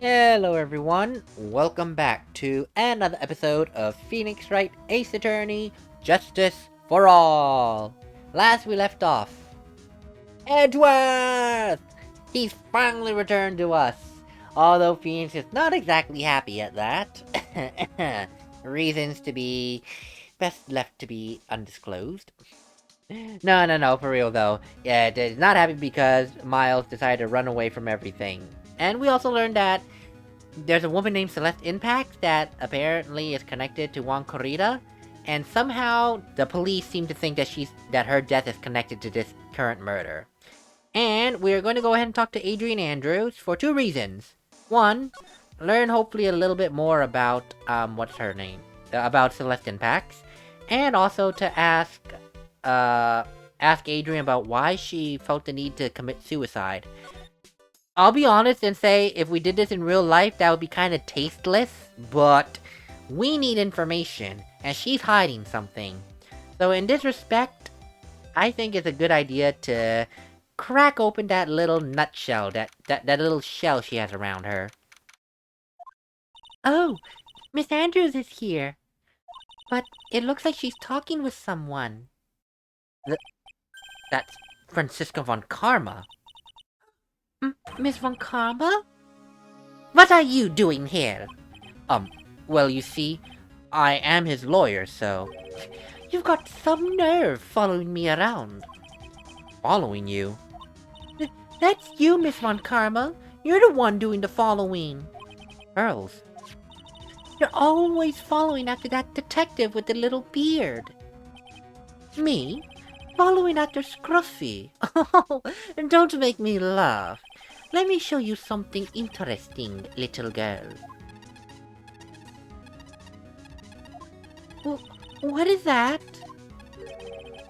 Hello everyone, welcome back to another episode of Phoenix Wright Ace Attorney, Justice for All. Last we left off, Edgeworth! He's finally returned to us, although Phoenix is not exactly happy at that. Reasons to be best left to be undisclosed. No, for real though. Yeah, he's not happy because Miles decided to run away from everything. And we also learned that there's a woman named Celeste Impact that apparently is connected to Juan Corrida, and somehow the police seem to think that her death is connected to this current murder. And we're going to go ahead and talk to Adrian Andrews for two reasons. One, learn hopefully a little bit more about what's her name, about Celeste Impacts, and also to ask Adrian about why she felt the need to commit suicide. I'll be honest and say, if we did this in real life, that would be kind of tasteless, but we need information, and she's hiding something. So in this respect, I think it's a good idea to crack open that little nutshell, that little shell she has around her. Oh, Miss Andrews is here. But it looks like she's talking with someone. That's Francisco von Karma. Miss Von Karma? What are you doing here? Well, you see, I am his lawyer, so... You've got some nerve following me around. Following you? That's you, Miss Von Karma. You're the one doing the following. Girls. You're always following after that detective with the little beard. Me? Following after Scruffy. Oh, don't make me laugh. Let me show you something interesting, little girl. What is that?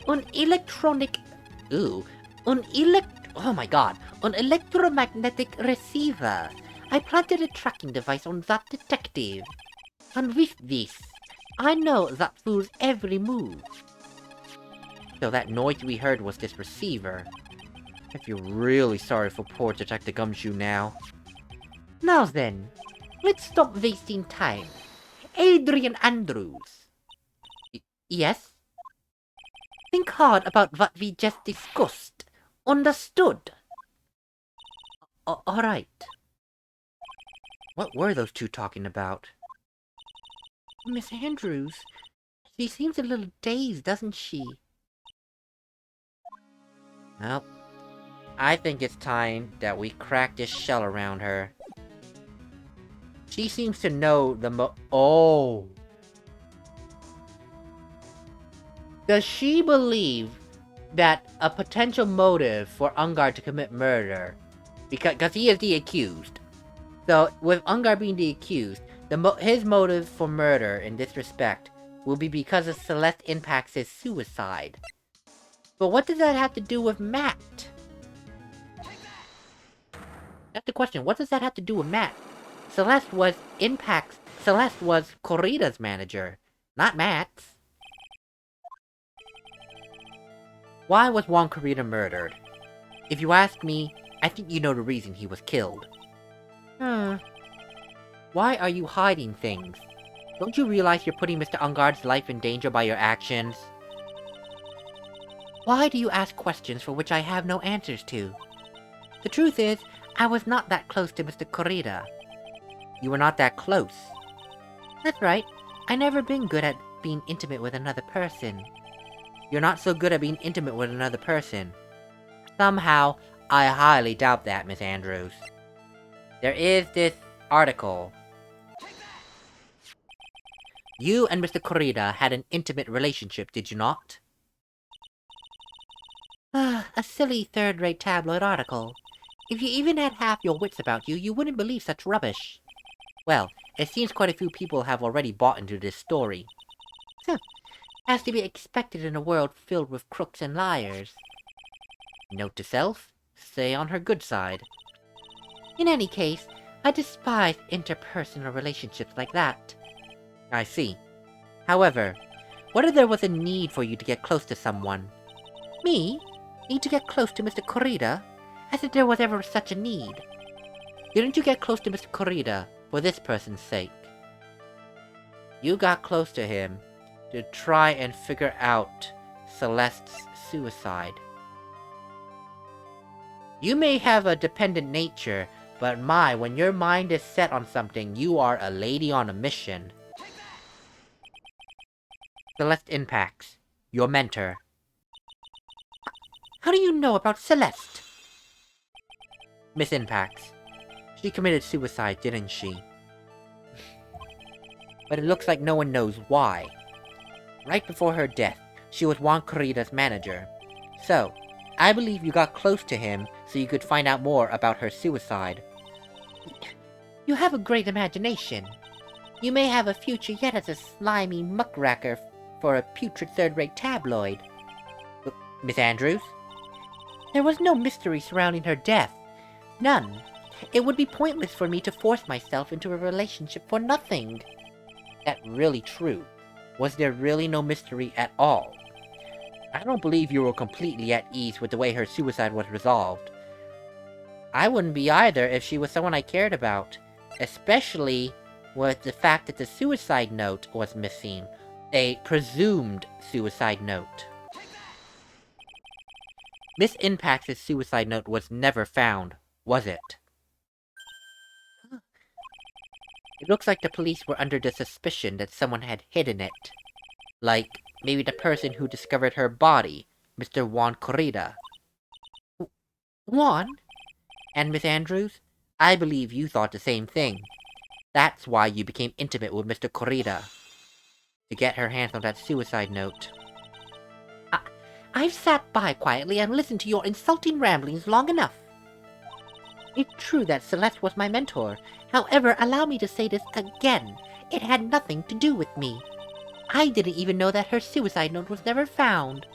An electronic... Ooh. Oh my god. An electromagnetic receiver. I planted a tracking device on that detective. And with this, I know that fool's every move. So that noise we heard was this receiver. I feel really sorry for poor Detective Gumshoe now. Now then, let's stop wasting time. Adrian Andrews. Yes? Think hard about what we just discussed. Understood? Alright. What were those two talking about? Miss Andrews, she seems a little dazed, doesn't she? Well, I think it's time that we crack this shell around her. She seems to know the Oh! Does she believe that a potential motive for Ungar to commit murder, because he is the accused. So, with Ungar being the accused, his motive for murder in this respect will be because of Celeste Impacts' suicide. But what does that have to do with Matt? That's the question. What does that have to do with Matt? Celeste was Corrida's manager, not Matt's. Why was Juan Corrida murdered? If you ask me, I think you know the reason he was killed. Why are you hiding things? Don't you realize you're putting Mr. Ungar's life in danger by your actions? Why do you ask questions for which I have no answers to? The truth is, I was not that close to Mr. Corrida. You were not that close. That's right. I never been good at being intimate with another person. You're not so good at being intimate with another person. Somehow, I highly doubt that, Miss Andrews. There is this article. You and Mr. Corrida had an intimate relationship, did you not? A silly third-rate tabloid article. If you even had half your wits about you, you wouldn't believe such rubbish. Well, it seems quite a few people have already bought into this story. As to be expected in a world filled with crooks and liars. Note to self, stay on her good side. In any case, I despise interpersonal relationships like that. I see. However, what if there was a need for you to get close to someone? Me? Need to get close to Mr. Corrida? As if there was ever such a need. Didn't you get close to Mr. Corrida for this person's sake? You got close to him to try and figure out Celeste's suicide. You may have a dependent nature, but when your mind is set on something, you are a lady on a mission. Celeste Impacts, your mentor. How do you know about Celeste? Miss Impacts. She committed suicide, didn't she? But it looks like no one knows why. Right before her death, she was Juan Corrida's manager. So, I believe you got close to him so you could find out more about her suicide. You have a great imagination. You may have a future yet as a slimy muckraker for a putrid third-rate tabloid. Miss Andrews? There was no mystery surrounding her death. None. It would be pointless for me to force myself into a relationship for nothing. That really true? Was there really no mystery at all? I don't believe you were completely at ease with the way her suicide was resolved. I wouldn't be either if she was someone I cared about, especially with the fact that the suicide note was missing. A presumed suicide note. Miss Impact's suicide note was never found, was it? It looks like the police were under the suspicion that someone had hidden it. Like, maybe the person who discovered her body, Mr. Juan Corrida. Juan? And Miss Andrews? I believe you thought the same thing. That's why you became intimate with Mr. Corrida. To get her hands on that suicide note. I've sat by quietly and listened to your insulting ramblings long enough. It's true that Celeste was my mentor. However, allow me to say this again. It had nothing to do with me. I didn't even know that her suicide note was never found.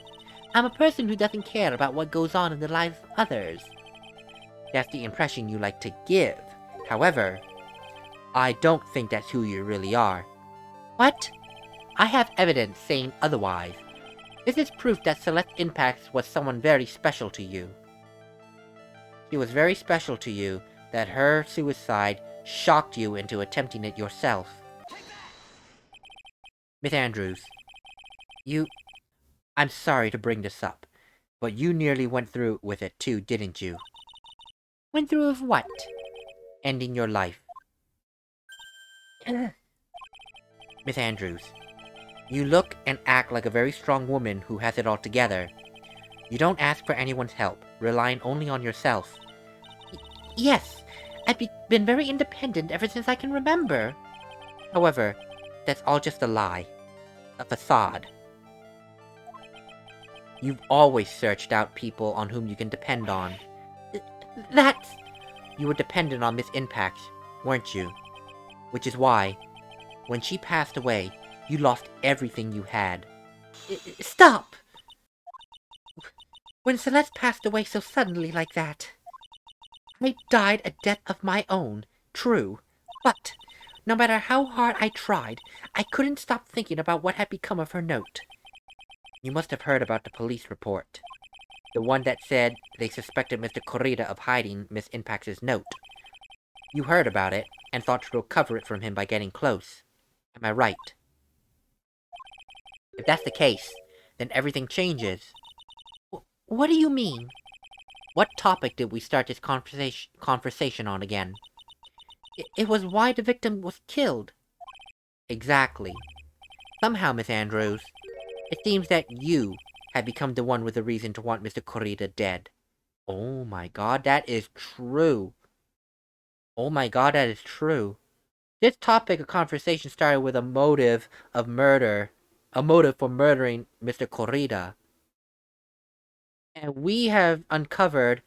I'm a person who doesn't care about what goes on in the lives of others. That's the impression you like to give. However, I don't think that's who you really are. What? I have evidence saying otherwise. This is proof that Celeste Impacts was someone very special to you. She was very special to you, that her suicide shocked you into attempting it yourself. Miss Andrews, I'm sorry to bring this up, but you nearly went through with it too, didn't you? Went through with what? Ending your life. Miss Andrews, you look and act like a very strong woman who has it all together. You don't ask for anyone's help, relying only on yourself. Yes, I've been very independent ever since I can remember. However, that's all just a lie. A facade. You've always searched out people on whom you can depend on. That's... You were dependent on Miss Impacts, weren't you? Which is why, when she passed away, you lost everything you had. Stop! When Celeste passed away so suddenly like that, I died a death of my own, true, but no matter how hard I tried, I couldn't stop thinking about what had become of her note. You must have heard about the police report. The one that said they suspected Mr. Corrida of hiding Miss Impacts' note. You heard about it, and thought to recover it from him by getting close. Am I right? If that's the case, then everything changes. What do you mean? What topic did we start this conversation on again? It was why the victim was killed. Exactly. Somehow, Miss Andrews, it seems that you had become the one with the reason to want Mr. Corrida dead. Oh my god, that is true. Oh my god, that is true. This topic of conversation started with a motive of murder. A motive for murdering Mr. Corrida. And we have uncovered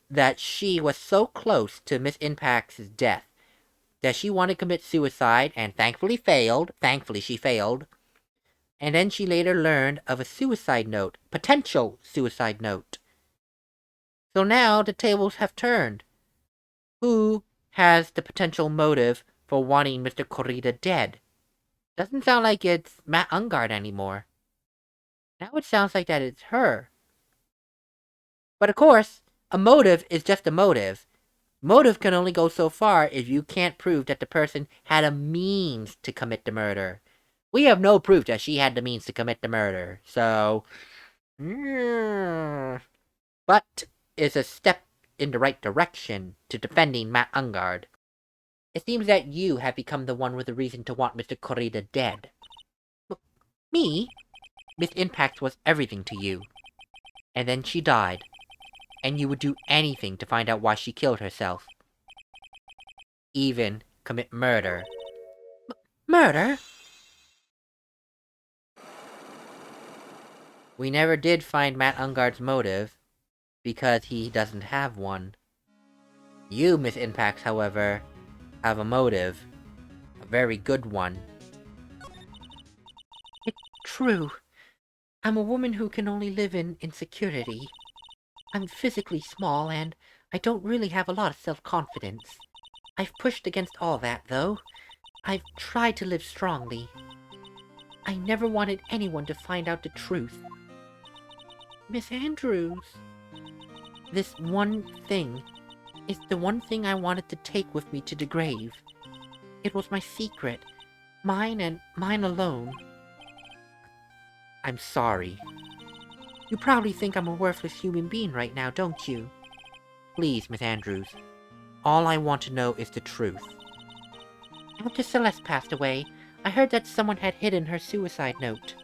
that she was so close to Miss Impact's death that she wanted to commit suicide and thankfully failed. Thankfully she failed. And then she later learned of a suicide note. Potential suicide note. So now the tables have turned. Who has the potential motive for wanting Mr. Corrida dead? Doesn't sound like it's Matt Ungard anymore. Now it sounds like that it's her. But of course, a motive is just a motive. Motive can only go so far if you can't prove that the person had a means to commit the murder. We have no proof that she had the means to commit the murder, so... But is a step in the right direction to defending Matt Ungard. It seems that you have become the one with the reason to want Mr. Corrida dead. Me? Miss Impact was everything to you. And then she died. And you would do anything to find out why she killed herself. Even commit murder. Murder? We never did find Matt Ungard's motive, because he doesn't have one. You, Miss Impact, however, have a motive. A very good one. It's true. I'm a woman who can only live in insecurity. I'm physically small, and I don't really have a lot of self-confidence. I've pushed against all that, though. I've tried to live strongly. I never wanted anyone to find out the truth. Miss Andrews, this one thing is the one thing I wanted to take with me to the grave. It was my secret. Mine and mine alone. I'm sorry. You probably think I'm a worthless human being right now, don't you? Please, Miss Andrews. All I want to know is the truth. After Celeste passed away, I heard that someone had hidden her suicide note.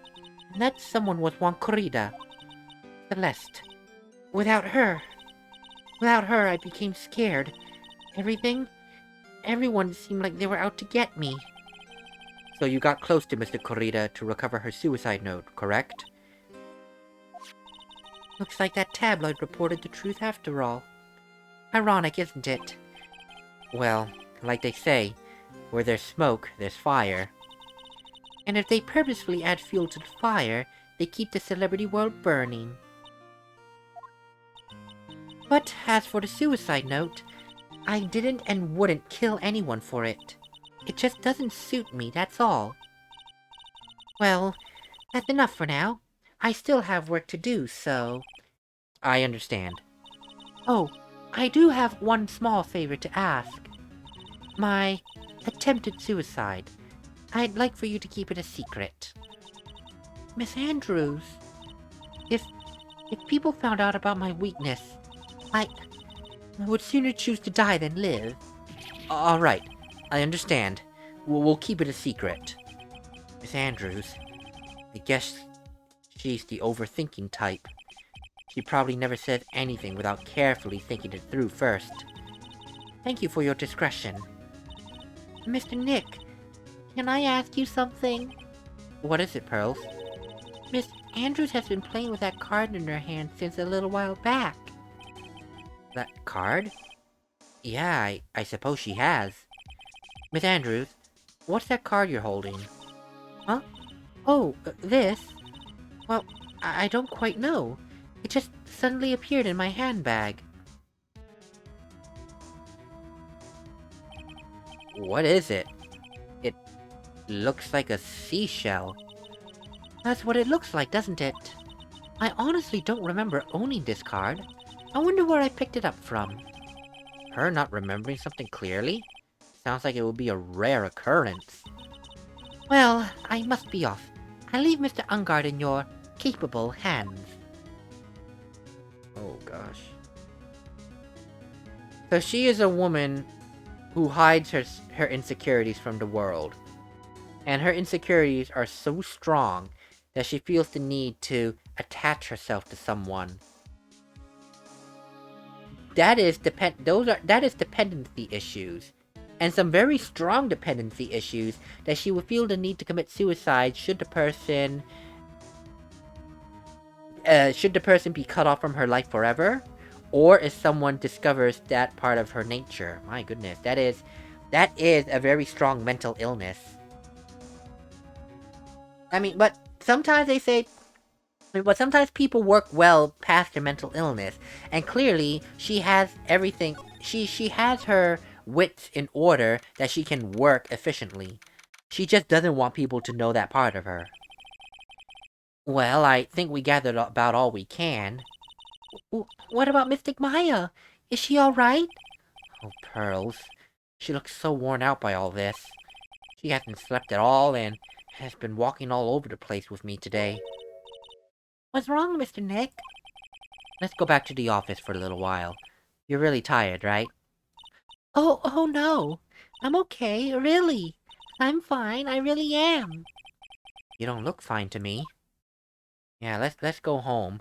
And that someone was Juan Corrida. Celeste. Without her, I became scared. Everyone seemed like they were out to get me. So you got close to Mr. Corrida to recover her suicide note, correct? Looks like that tabloid reported the truth after all. Ironic, isn't it? Well, like they say, where there's smoke, there's fire. And if they purposefully add fuel to the fire, they keep the celebrity world burning. But as for the suicide note, I didn't and wouldn't kill anyone for it. It just doesn't suit me, that's all. Well, that's enough for now. I still have work to do, so... I understand. Oh, I do have one small favor to ask. My attempted suicide. I'd like for you to keep it a secret. Miss Andrews, if people found out about my weakness, I would sooner choose to die than live. Alright, I understand. We'll keep it a secret. Miss Andrews, I guess she's the overthinking type. She probably never says anything without carefully thinking it through first. Thank you for your discretion. Mr. Nick, can I ask you something? What is it, Pearls? Miss Andrews has been playing with that card in her hand since a little while back. That card? Yeah, I suppose she has. Miss Andrews, what's that card you're holding? Huh? Oh, this? Well, I don't quite know. It just suddenly appeared in my handbag. What is it? It looks like a seashell. That's what it looks like, doesn't it? I honestly don't remember owning this card. I wonder where I picked it up from. Her not remembering something clearly? Sounds like it would be a rare occurrence. Well, I must be off. I leave Mr. Ungard in your capable hands. Oh gosh. So she is a woman who hides her insecurities from the world. And her insecurities are so strong that she feels the need to attach herself to someone. That is dependency issues. And some very strong dependency issues that she would feel the need to commit suicide should the person be cut off from her life forever, or if someone discovers that part of her nature. My goodness, that is a very strong mental illness. I mean, but sometimes they say, but sometimes people work well past their mental illness, and clearly she has everything. She has her wits in order that she can work efficiently. She just doesn't want people to know that part of her. Well, I think we gathered about all we can. What about Mystic Maya? Is she alright? Oh, Pearls. She looks so worn out by all this. She hasn't slept at all and has been walking all over the place with me today. What's wrong, Mr. Nick? Let's go back to the office for a little while. You're really tired, right? Oh no. I'm okay, really. I'm fine, I really am. You don't look fine to me. Yeah, let's go home.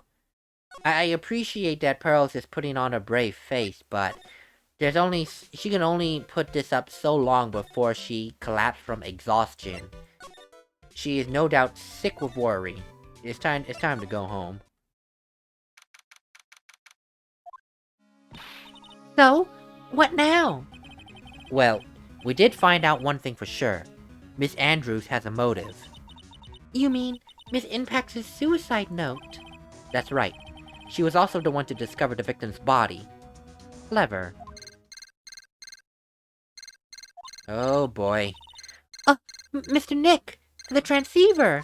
I appreciate that Pearls is putting on a brave face, but she can only put this up so long before she collapses from exhaustion. She is no doubt sick with worry. It's time to go home. So, what now? Well, we did find out one thing for sure. Miss Andrews has a motive. You mean Miss Impax's suicide note? That's right. She was also the one to discover the victim's body. Clever. Oh boy. Mr. Nick! The transceiver!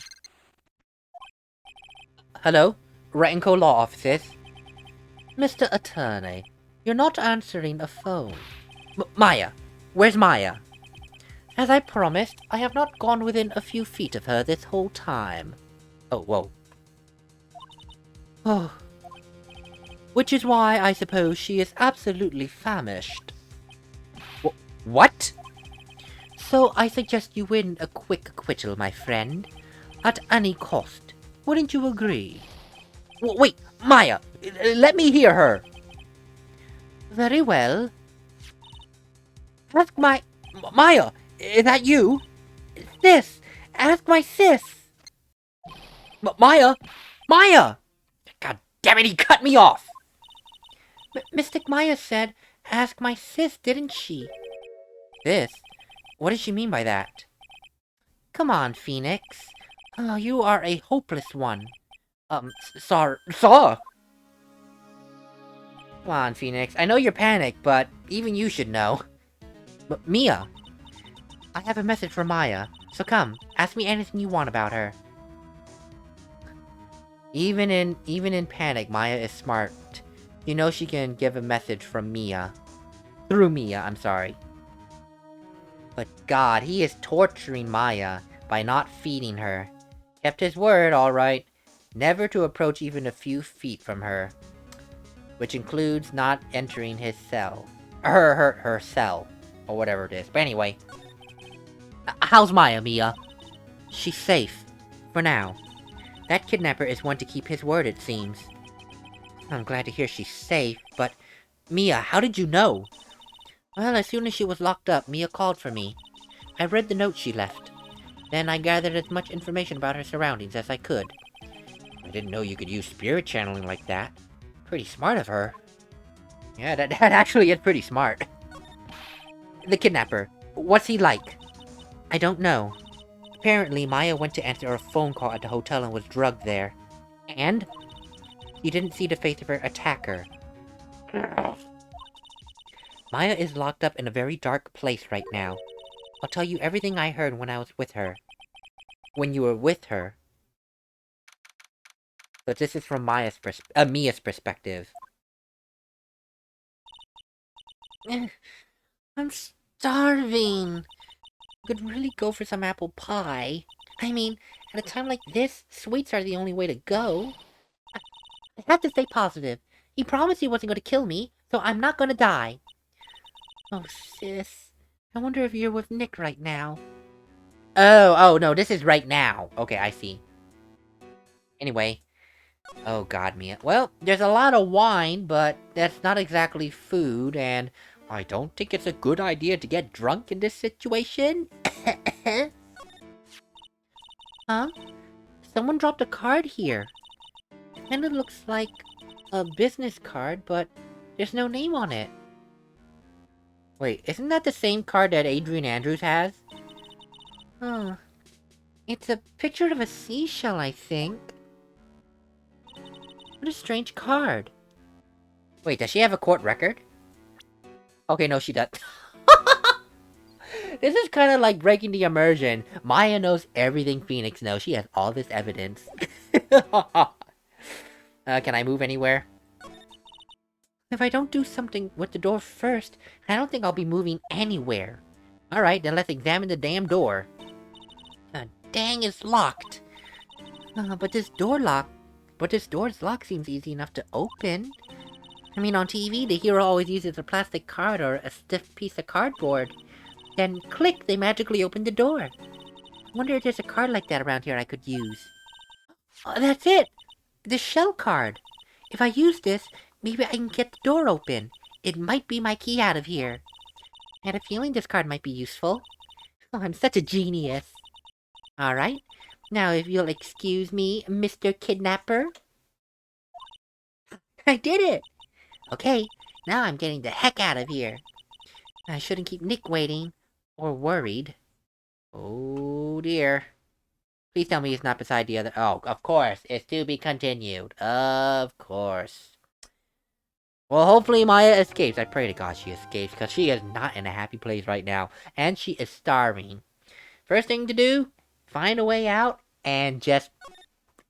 Hello? Wright & Co. Law Offices? Mr. Attorney, you're not answering a phone. Maya! Where's Maya? As I promised, I have not gone within a few feet of her this whole time. Oh, whoa. Oh. Which is why I suppose she is absolutely famished. What? So I suggest you win a quick acquittal, my friend. At any cost. Wouldn't you agree? Wait, Maya! Let me hear her! Very well. Ask my... Maya! Is that you? Sis! Ask my sis! Maya! Maya! God damn it, he cut me off! Mystic Maya said, ask my sis, didn't she? Sis? What does she mean by that? Come on, Phoenix. Oh, you are a hopeless one. Saw? Come on, Phoenix. I know you're panicked, but even you should know. But Mia! I have a message for Maya, so come, ask me anything you want about her. Even in panic, Maya is smart. You know she can give a message from Mia. Through Mia, I'm sorry. But God, he is torturing Maya by not feeding her. Kept his word, alright. Never to approach even a few feet from her. Which includes not entering his cell. Her cell. Or whatever it is. But anyway. How's Maya, Mia? She's safe. For now. That kidnapper is one to keep his word, it seems. I'm glad to hear she's safe, but... Mia, how did you know? Well, as soon as she was locked up, Mia called for me. I read the note she left. Then I gathered as much information about her surroundings as I could. I didn't know you could use spirit channeling like that. Pretty smart of her. Yeah, that actually is pretty smart. The kidnapper. What's he like? I don't know. Apparently, Maya went to answer a phone call at the hotel and was drugged there. And? You didn't see the face of her attacker. Maya is locked up in a very dark place right now. I'll tell you everything I heard when I was with her. When you were with her. But this is from Mia's perspective. I'm starving. Could really go for some apple pie. I mean, at a time like this, sweets are the only way to go. I have to stay positive. He promised he wasn't going to kill me, so I'm not going to die. Oh, sis. I wonder if you're with Nick right now. Oh, no, this is right now. Okay, I see. Anyway. Oh god, Mia. Well, there's a lot of wine, but that's not exactly food, and I don't think it's a good idea to get drunk in this situation. Huh? Someone dropped a card here. Kinda looks like a business card, but there's no name on it. Wait, isn't that the same card that Adrian Andrews has? Huh. It's a picture of a seashell, I think. What a strange card. Wait, does she have a court record? Okay, no, she does. This is kind of like breaking the immersion. Maya knows everything Phoenix knows. She has all this evidence. Can I move anywhere? If I don't do something with the door first, I don't think I'll be moving anywhere. Alright, then let's examine the damn door. Dang, it's locked. But this door's lock seems easy enough to open. I mean, on TV, the hero always uses a plastic card or a stiff piece of cardboard. Then, click, they magically open the door. I wonder if there's a card like that around here I could use. Oh, that's it! The shell card. If I use this, maybe I can get the door open. It might be my key out of here. I had a feeling this card might be useful. Oh, I'm such a genius. Alright. Now, if you'll excuse me, Mr. Kidnapper. I did it! Okay, now I'm getting the heck out of here. I shouldn't keep Nick waiting. Or worried. Oh dear. Please tell me he's not beside the other. Oh, of course. It's to be continued. Of course. Well, hopefully Maya escapes. I pray to God she escapes, because she is not in a happy place right now. And she is starving. First thing to do, find a way out, and just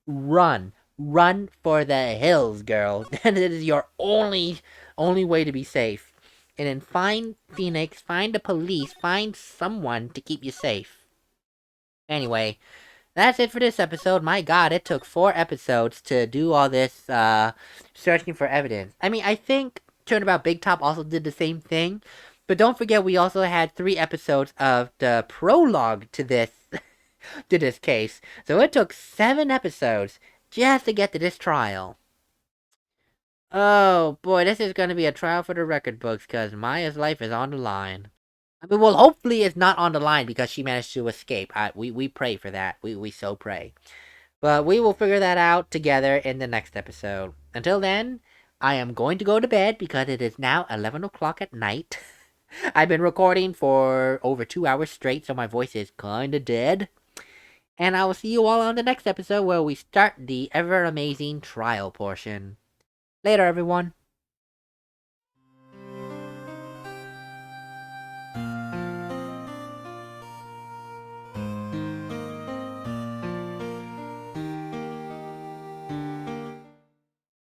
run. Run for the hills, girl. That is your only way to be safe. And then find Phoenix, find the police, find someone to keep you safe. Anyway, that's it for this episode. My God, it took 4 episodes to do all this, searching for evidence. I mean, I think Turnabout Big Top also did the same thing. But don't forget, we also had 3 episodes of the prologue to this, to this case. So it took 7 episodes just to get to this trial. Oh, boy, this is gonna be a trial for the record books, because Maya's life is on the line. I mean, well, hopefully it's not on the line because she managed to escape. We pray for that. We so pray. But we will figure that out together in the next episode. Until then, I am going to go to bed because it is now 11 o'clock at night. I've been recording for over 2 hours straight, so my voice is kinda dead. And I will see you all on the next episode where we start the ever amazing trial portion. Later, everyone.